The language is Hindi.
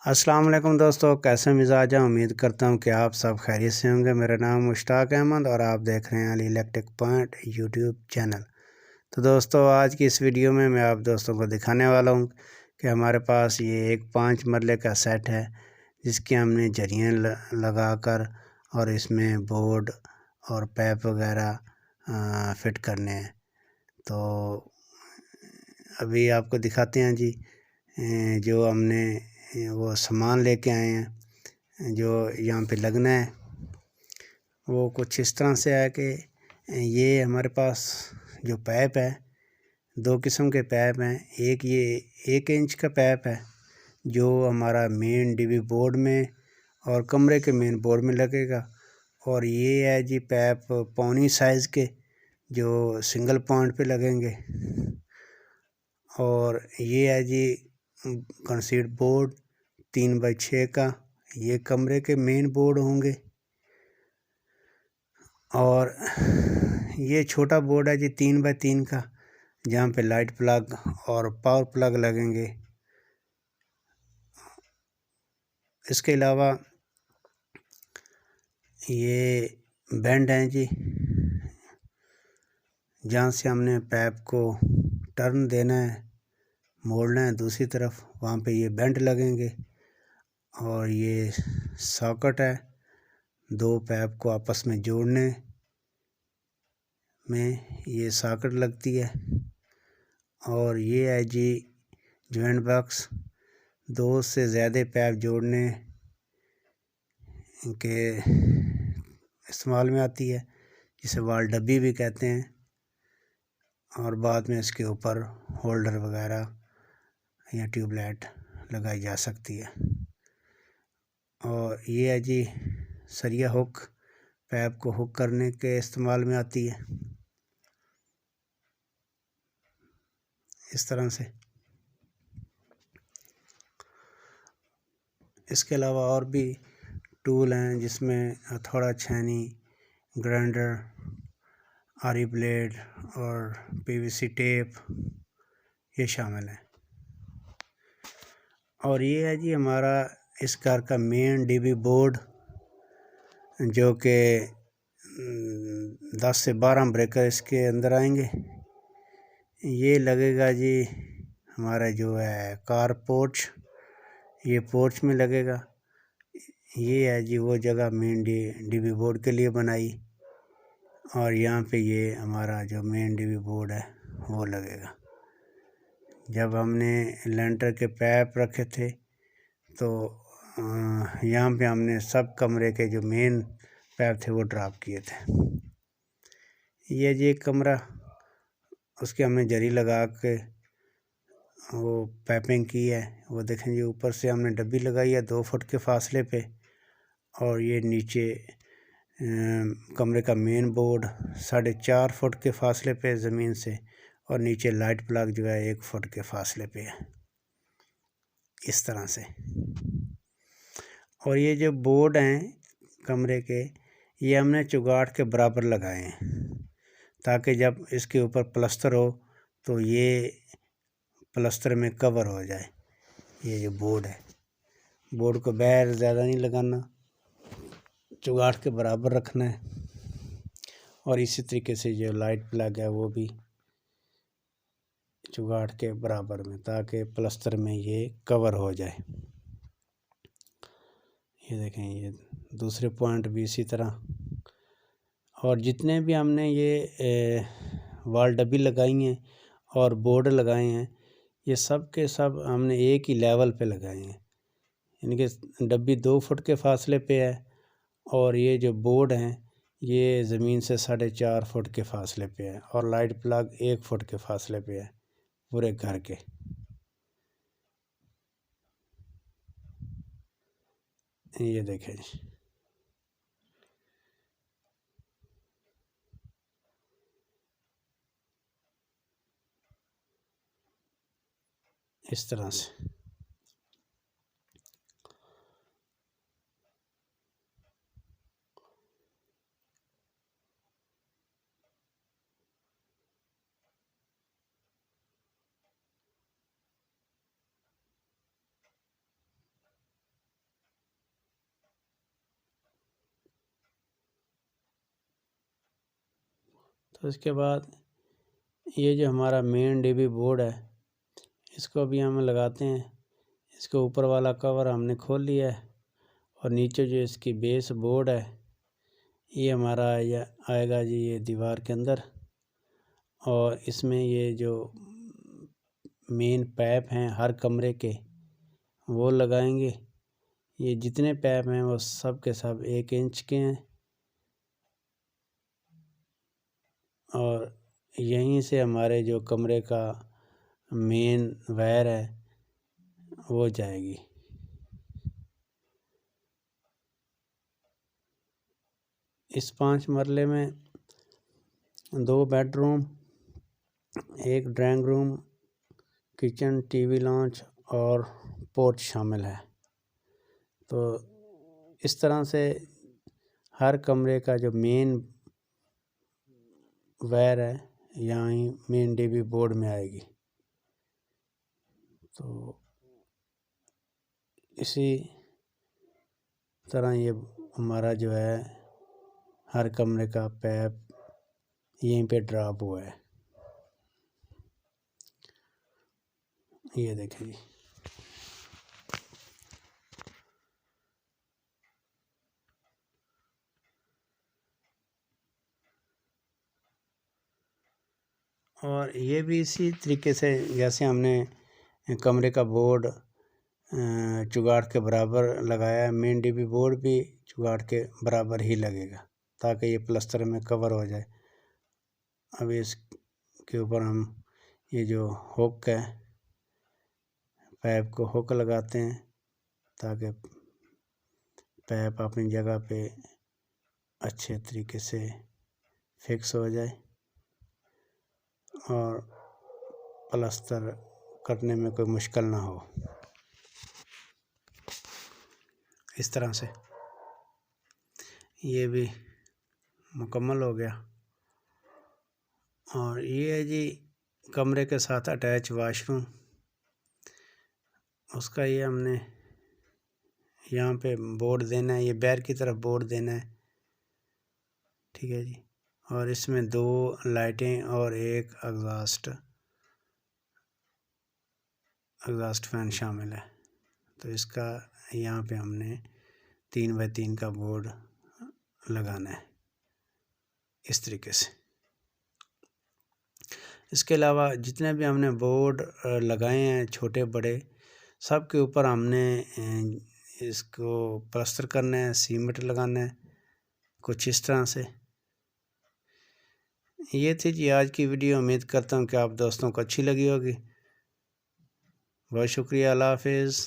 अस्सलाम वालेकुम दोस्तों, कैसे मिजाज हैं। उम्मीद करता हूं कि आप सब खैरियत से होंगे। मेरा नाम मुश्ताक अहमद और आप देख रहे हैं Ali electric point YouTube channel. तो दोस्तों, आज की इस वीडियो में मैं आप दोस्तों को दिखाने वाला हूं कि हमारे पास ये एक 5 मरले का सेट है जिसकी हमने जरियाँ लगा कर और इसमें बोर्ड और पैप वगैरह फिट करने हैं। तो अभी आपको दिखाते हैं जी। जो हमने वो सामान लेके आए हैं जो यहाँ पे लगना है, वो कुछ इस तरह से है कि ये हमारे पास जो पैप है, 2 किस्म के पैप हैं। एक ये 1 इंच का पैप है जो हमारा मेन डीबी बोर्ड में और कमरे के मेन बोर्ड में लगेगा, और ये है जी पैप पौनी साइज़ के जो सिंगल पॉइंट पे लगेंगे। और ये है जी कंसीड बोर्ड 3x6 का, ये कमरे के मेन बोर्ड होंगे। और ये छोटा बोर्ड है जी 3x3 का, जहाँ पे लाइट प्लग और पावर प्लग लगेंगे। इसके अलावा ये बेंड हैं जी, जहाँ से हमने पैप को टर्न देना है, मोड़ना है दूसरी तरफ, वहाँ पे ये बेंड लगेंगे। और ये सॉकेट है 2 पैप को आपस में जोड़ने में, ये सॉकेट लगती है। और ये है जी जॉइंट बॉक्स, 2 से ज़्यादा पैप जोड़ने के इस्तेमाल में आती है, जिसे वाल डब्बी भी कहते हैं। और बाद में इसके ऊपर होल्डर वगैरह या ट्यूबलाइट लगाई जा सकती है। और ये है जी सरिया हुक, पैप को हुक करने के इस्तेमाल में आती है इस तरह से। इसके अलावा और भी टूल हैं जिसमें हथौड़ा, छेनी, ग्राइंडर, आरी ब्लेड और पीवीसी टेप ये शामिल है। और ये है जी हमारा इस कार का मेन डीबी बोर्ड, जो कि 10 से 12 ब्रेकर इसके अंदर आएंगे। ये लगेगा जी हमारा जो है कार पोर्च, ये पोर्च में लगेगा। ये है जी वो जगह मेन डीबी बोर्ड के लिए बनाई, और यहाँ पे ये हमारा जो मेन डीबी बोर्ड है वो लगेगा। जब हमने लेंटर के पैप रखे थे तो यहाँ पे हमने सब कमरे के जो मेन पैप थे वो ड्रॉप किए थे। ये जी एक कमरा, उसके हमने जरी लगा के वो पैपिंग की है। वो देखें जी ऊपर से हमने डब्बी लगाई है 2 फुट के फासले पे, और ये नीचे कमरे का मेन बोर्ड 4.5 फुट के फासले पे ज़मीन से, और नीचे लाइट प्लग जो है 1 फुट के फासले पे है इस तरह से। और ये जो बोर्ड हैं कमरे के, ये हमने चुगाड़ के बराबर लगाए हैं ताकि जब इसके ऊपर प्लस्तर हो तो ये प्लस्तर में कवर हो जाए। ये जो बोर्ड है, बोर्ड को बाहर ज़्यादा नहीं लगाना, चुगाड़ के बराबर रखना है। और इसी तरीके से जो लाइट प्लग है वो भी चुगाड़ के बराबर में, ताकि प्लस्तर में ये कवर हो जाए। ये देखें, ये दूसरे पॉइंट भी इसी तरह। और जितने भी हमने ये वाल डब्बी लगाई हैं और बोर्ड लगाए हैं, ये सब के सब हमने एक ही लेवल पे लगाए हैं। इनके डब्बी 2 फुट के फासले पे है, और ये जो बोर्ड हैं ये ज़मीन से 4.5 फुट के फासले पे है, और लाइट प्लग 1 फुट के फासले पे है पूरे घर के। ये देखें जी, इस तरह से। तो इसके बाद ये जो हमारा मेन डीबी बोर्ड है इसको भी हम लगाते हैं। इसके ऊपर वाला कवर हमने खोल लिया है और नीचे जो इसकी बेस बोर्ड है ये हमारा आएगा जी ये दीवार के अंदर। और इसमें ये जो मेन पैप हैं हर कमरे के वो लगाएंगे। ये जितने पैप हैं वो सब के सब 1 इंच के हैं और यहीं से हमारे जो कमरे का मेन वायर है वो जाएगी। इस 5 मरले में 2 bedroom, 1 drawing room, kitchen, TV launch और पोर्च शामिल है। तो इस तरह से हर कमरे का जो मेन वायर है यहाँ ही मेन डीबी बोर्ड में आएगी। तो इसी तरह ये हमारा जो है हर कमरे का पैप यहीं पे ड्रॉप हुआ है। ये देखें जी। और ये भी इसी तरीके से जैसे हमने कमरे का बोर्ड चुगाड़ के बराबर लगाया है, मेन डीबी बोर्ड भी चुगाड़ के बराबर ही लगेगा ताकि ये प्लस्तर में कवर हो जाए। अब इसके ऊपर हम ये जो हुक है पैप को हुक लगाते हैं ताकि पैप अपनी जगह पे अच्छे तरीके से फिक्स हो जाए और प्लस्तर करने में कोई मुश्किल ना हो। इस तरह से ये भी मुकम्मल हो गया। और ये है जी कमरे के साथ अटैच वाशरूम। उसका ये हमने यहाँ पे बोर्ड देना है, ये बैर की तरफ बोर्ड देना है, ठीक है जी। और इसमें 2 लाइटें और 1 एग्जॉस्ट फैन शामिल है। तो इसका यहाँ पे हमने 3 बाई 3 का बोर्ड लगाना है इस तरीके से। इसके अलावा जितने भी हमने बोर्ड लगाए हैं छोटे बड़े सब के ऊपर हमने इसको प्लास्टर करना है, सीमेंट लगाना है कुछ इस तरह से। ये थी जी आज की वीडियो। उम्मीद करता हूँ कि आप दोस्तों को अच्छी लगी होगी। बहुत शुक्रिया। अल्लाह हाफिज़।